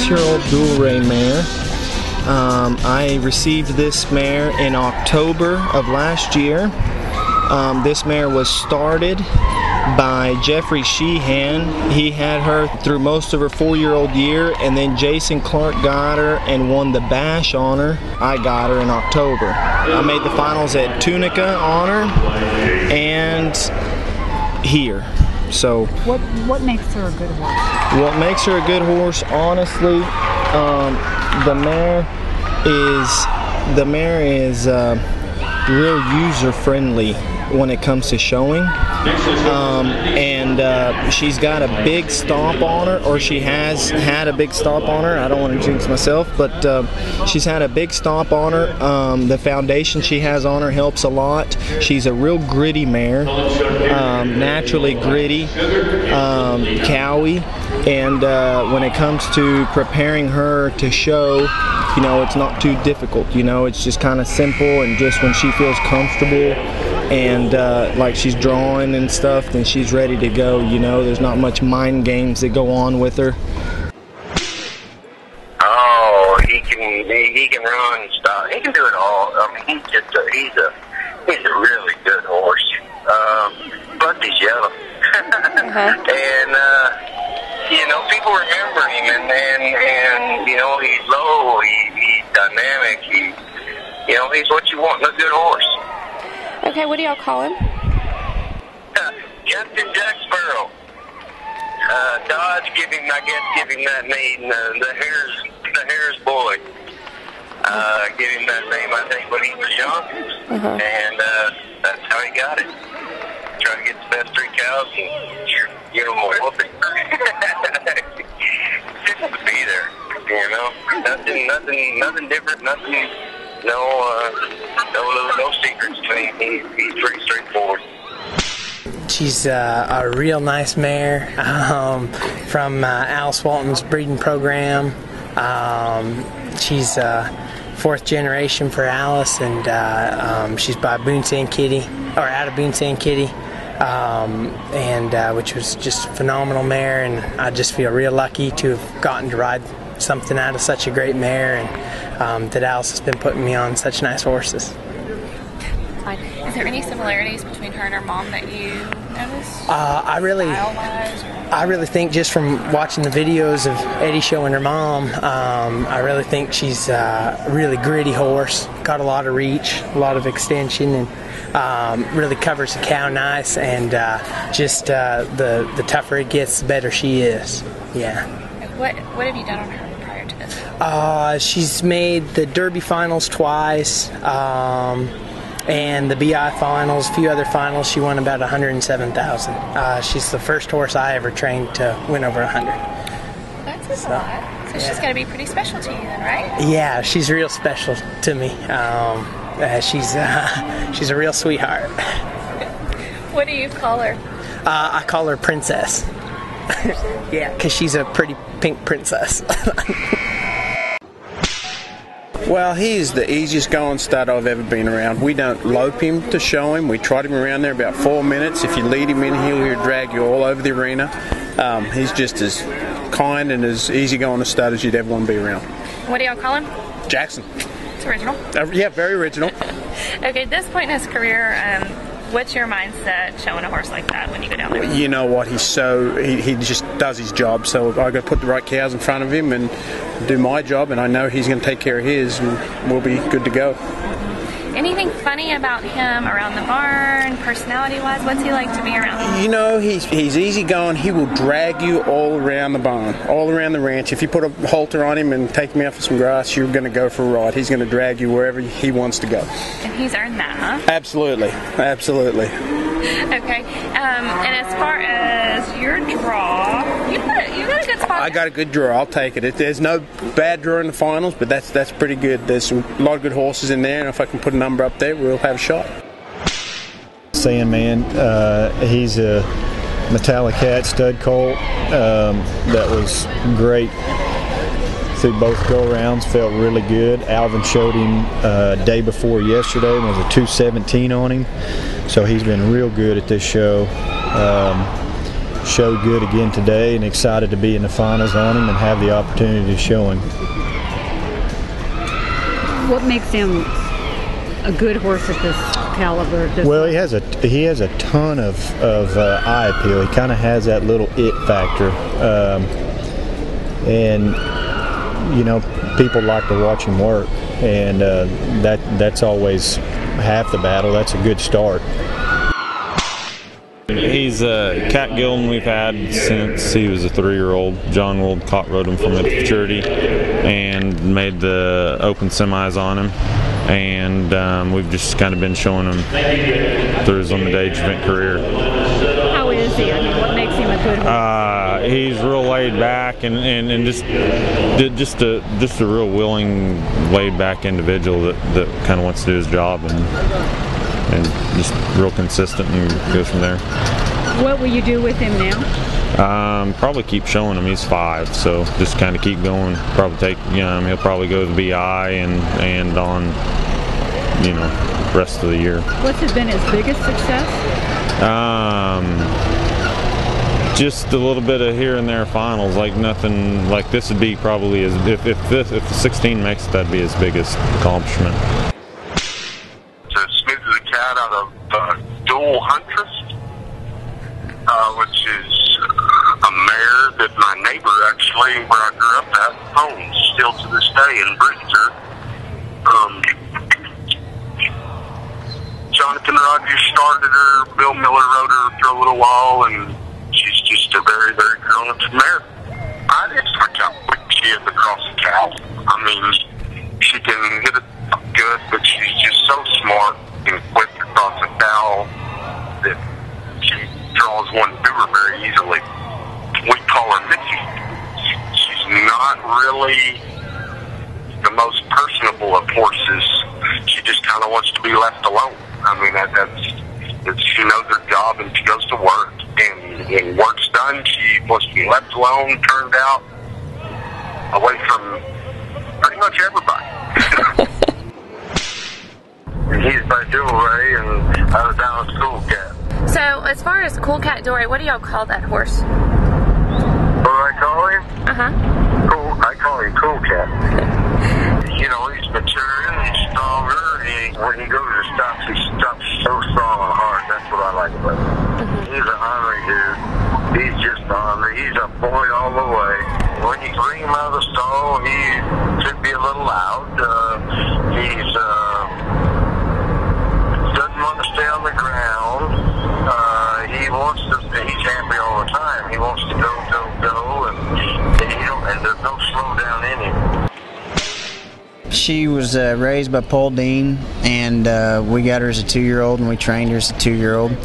6-year-old dual rein mare. I received this mare in October of last year. This mare was started by Jeffrey Sheehan. He had her through most of her 4-year-old year, and then Jason Clark got her and won the bash on her. I got her in October. I made the finals at Tunica on her and here. So what makes her a good horse? What makes her a good horse, honestly, the mare is real user friendly when it comes to showing, and she's got a big stomp on her, or she has had a big stomp on her. I don't want to jinx myself, but she's had a big stomp on her. The foundation she has on her helps a lot. She's a real gritty mare, naturally gritty, cowy, and when it comes to preparing her to show, you know, it's not too difficult. You know, it's just kind of simple, and just when she feels comfortable and like she's drawing and stuff, then she's ready to go. You know, there's not much mind games that go on with her. Oh, he can run and stop. He can do it all. I mean, he's a really good horse. Plus he's yellow. And you know, people remember him, and you know, he's low, he's dynamic, you know, he's what you want in a good horse. Okay, what do y'all call him? Captain Jack Sparrow. Dodge give him that name, the Hare's boy. Give him that name, I think, when he was young, and that's how he got it. Try to get the best 3 cows and get them a whooping. Just to be there, you know. Nothing different, nothing. No secrets to him. He's pretty straightforward. She's a real nice mare from Alice Walton's breeding program. She's 4th generation for Alice, and she's by Boone Sand Kitty, or out of Boone Sand Kitty, and which was just a phenomenal mare, and I just feel real lucky to have gotten to ride something out of such a great mare, and that Alice has been putting me on such nice horses. Is there any similarities between her and her mom that you noticed? I really think, just from watching the videos of Eddie showing her mom, I really think she's a really gritty horse. Got a lot of reach, a lot of extension, and really covers the cow nice. And just the tougher it gets, the better she is. Yeah. What have you done on her prior to this? She's made the Derby finals twice. And the BI finals, a few other finals. She won about 107,000. She's the first horse I ever trained to win over 100. That's a lot. So she's got to be pretty special to you then, right? Yeah, she's real special to me. She's a real sweetheart. What do you call her? I call her Princess. Yeah, because she's a pretty pink princess. Well, he's the easiest going stud I've ever been around. We don't lope him to show him. We trot him around there about 4 minutes. If you lead him in, he'll drag you all over the arena. He's just as kind and as easygoing a stud as you'd ever want to be around. What do y'all call him? Jackson. It's original? Yeah, very original. Okay, at this point in his career, what's your mindset showing a horse like that when you go down there? You know what, he just does his job, so I've got to put the right cows in front of him and do my job, and I know he's going to take care of his, and we'll be good to go. Anything funny about him around the barn, personality-wise? What's he like to be around? You know, he's easygoing. He will drag you all around the barn, all around the ranch. If you put a halter on him and take him out for some grass, you're going to go for a ride. He's going to drag you wherever he wants to go. And he's earned that, huh? Absolutely. Absolutely. Okay. And as far as your draw, you got a good spot. I got a good draw. I'll take it. There's no bad draw in the finals, but that's pretty good. There's a lot of good horses in there, and if I can put a number up there, we'll have a shot. Sandman, he's a metallic hat stud colt that was great through both go-rounds, felt really good. Alvin showed him day before yesterday and was a 217 on him, so he's been real good at this show. showed good again today, and excited to be in the finals on him and have the opportunity to show him. What makes him a good horse at this caliber? Well, he has a ton of eye appeal. He kind of has that little it factor, and you know, people like to watch him work, and that's always half the battle. That's a good start. He's a Cat Gilden we've had since he was a 3-year-old. John Woldcott rode him from maturity and made the open semis on him, and we've just kind of been showing him through his limited age event career. How is he? I mean, what makes him a good horse? He's real laid back and just a real willing, laid back individual that kind of wants to do his job and just real consistent and goes from there. What will you do with him now? Probably keep showing him. He's 5, so just kind of keep going. Probably take, he'll probably go to the BI and on, rest of the year. What's been his biggest success? Just a little bit of here and there finals, like nothing. Like this would be probably if the 16 makes it, that'd be his biggest accomplishment. Out of Dual Huntress, which is a mare that my neighbor actually, where I grew up at, owns still to this day and breeds her. Jonathan Rogers started her, Bill Miller rode her for a little while, and she's just a very, very talented mare. I just looked how quick she is across the cow. I mean, she can hit it good, but she's just so smart and quick across the cow that she draws one through her very easily. We call her Mitzi. She's not really the most personable of horses. She just kind of wants to be left alone. I mean, that's she knows her job and she goes to work, and when work's done, she wants to be left alone, turned out, away from pretty much everybody. He's by Dual Ray and out of Dallas Cool Cat. So, as far as Cool Cat Dory, what do y'all call that horse? What do I call him? Cool. I call him Cool Cat. He's maturing, he's stronger, and when he goes to stop, he stops so strong and hard. That's what I like about him. He's an ornery dude. He's just ornery. He's a boy all the way. When you bring him out of the stall, he should be a little loud. He's doesn't want to stay on the ground. He's happy all the time. He wants to go, and there's no slowdown in him. She was raised by Paul Dean, and we got her as a 2-year-old, and we trained her as a 2-year-old.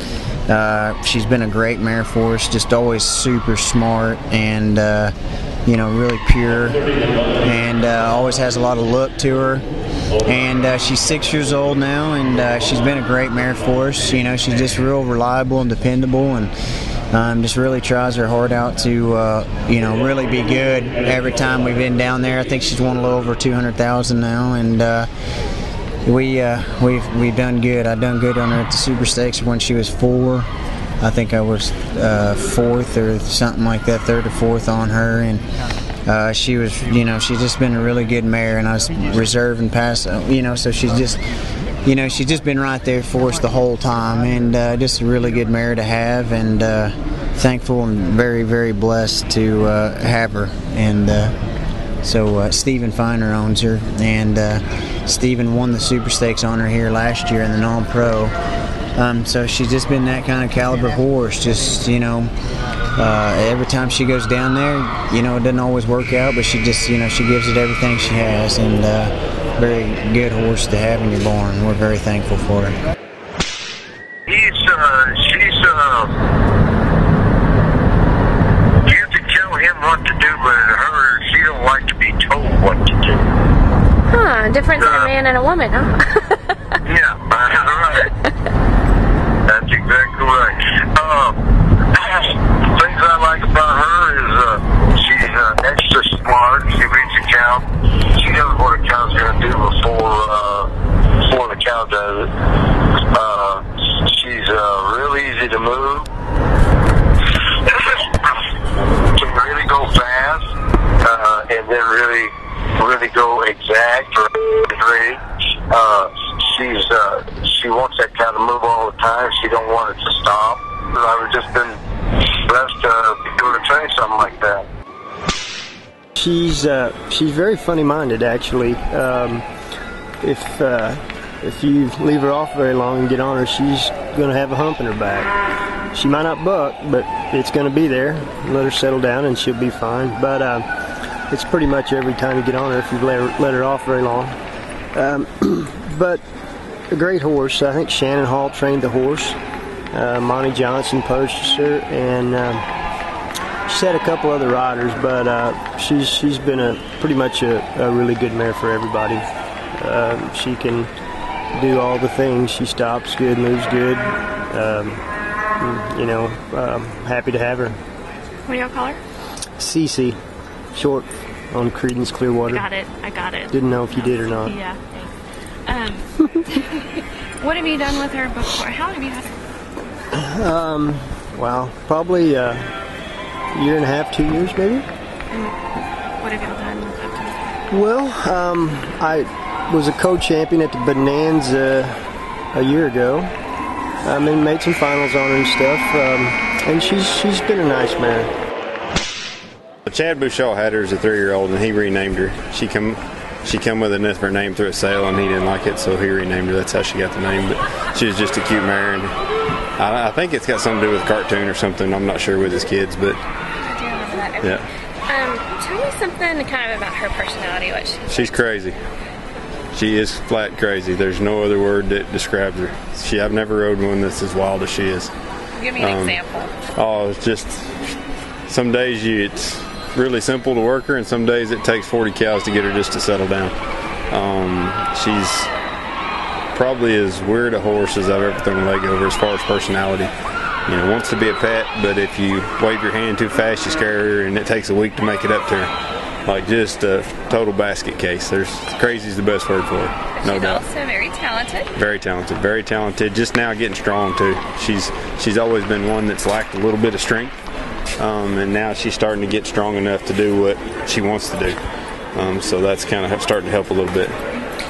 She's been a great mare for us, just always super smart and really pure, and always has a lot of look to her. And she's 6 years old now, and she's been a great mare for us. She's just real reliable and dependable, and just really tries her heart out to really be good every time we've been down there. I think she's won a little over 200,000 now, and we've done good. I done good on her at the Super Stakes when she was 4. I think I was 4th or something like that, 3rd or 4th on her, and she was, she's just been a really good mare, and I was reserve and pass, so she's just, she's just been right there for us the whole time, and just a really good mare to have, and thankful and very, very blessed to have her. And so Stephen Feiner owns her, and Stephen won the Super Stakes on her here last year in the non-pro. So she's just been that kind of caliber horse. Just every time she goes down there, it doesn't always work out, but she just she gives it everything she has, and very good horse to have in your barn. We're very thankful for her. You have to tell him what to do, but her, she don't like to be told what to do. Huh? Difference in a man and a woman, huh? Yeah, that's right. That's exactly right. Things I like about her is she's extra smart. She reads the cow. She knows what a cow's going to do before the cow does it. She's real easy to move. exact or ready. She wants that kind of move all the time. She don't want it to stop. I've just been blessed to be able to train something like that. She's very funny-minded, actually. If you leave her off very long and get on her, she's going to have a hump in her back. She might not buck, but it's going to be there. Let her settle down and she'll be fine. But it's pretty much every time you get on her if you let her off very long. But a great horse. I think Shannon Hall trained the horse. Monty Johnson purchased her, and she's had a couple other riders, but she's been pretty much a really good mare for everybody. She can do all the things. She stops good, moves good. Happy to have her. What do y'all call her? Cece, short on Creedence Clearwater. I got it. Didn't know if you did or not. Yeah. What have you done with her before? How long have you had her? Well, probably a year and a half, 2 years maybe. What have y'all done with her? Well, I was a co-champion at the Bonanza a year ago. And made some finals on her and stuff. And she's been a nice mare. Chad Bouchard had her as a 3-year-old, and he renamed her. She come with a different name through a sale, and he didn't like it, so he renamed her. That's how she got the name. But she was just a cute mare, and I think it's got something to do with a cartoon or something. I'm not sure with his kids, but I do remember that. Okay. Yeah. Tell me something kind of about her personality. She's crazy. She is flat crazy. There's no other word that describes her. I've never rode one that's as wild as she is. Give me an example. Oh, it's just some days it's really simple to work her, and some days it takes 40 cows to get her just to settle down. She's probably as weird a horse as I've ever thrown a leg over as far as personality. Wants to be a pet, but if you wave your hand too fast, you scare her, and it takes a week to make it up to her. Like just a total basket case. Crazy is the best word for it, no doubt. She's also very talented. Very talented, very talented. Just now getting strong too. She's always been one that's lacked a little bit of strength, and now she's starting to get strong enough to do what she wants to do. So that's kind of starting to help a little bit.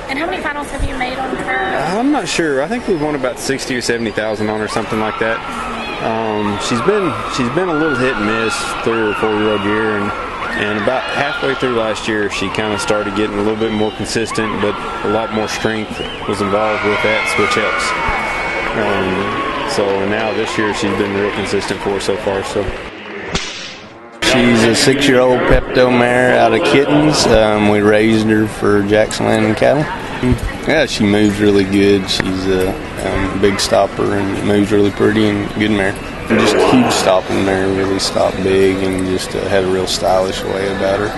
And how many finals have you made on her? I'm not sure. I think we've won about 60 or 70,000 on her, something like that. She's been a little hit and miss 3 or 4 year old year, and about halfway through last year, she kind of started getting a little bit more consistent, but a lot more strength was involved with that, which helps. So now this year, she's been real consistent for us so far. So she's a 6-year-old Pepto mare out of Kittens. We raised her for Jackson Landing Cattle. Yeah, she moves really good. She's a big stopper and moves really pretty and good mare. Just a huge stopping mare, really stopped big and just had a real stylish way about her.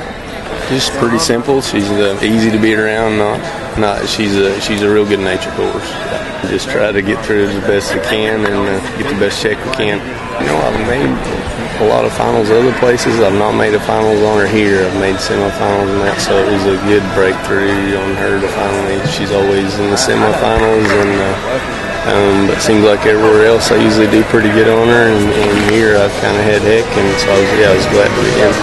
Just pretty simple. She's easy to beat around. She's a real good natured horse. Just try to get through as best we can and get the best check we can. I've made a lot of finals other places. I've not made a finals on her here. I've made semifinals and that, so it was a good breakthrough on her to finally. She's always in the semifinals, and it seems like everywhere else I usually do pretty good on her, and here I've kind of had heck, and so I was glad to be in.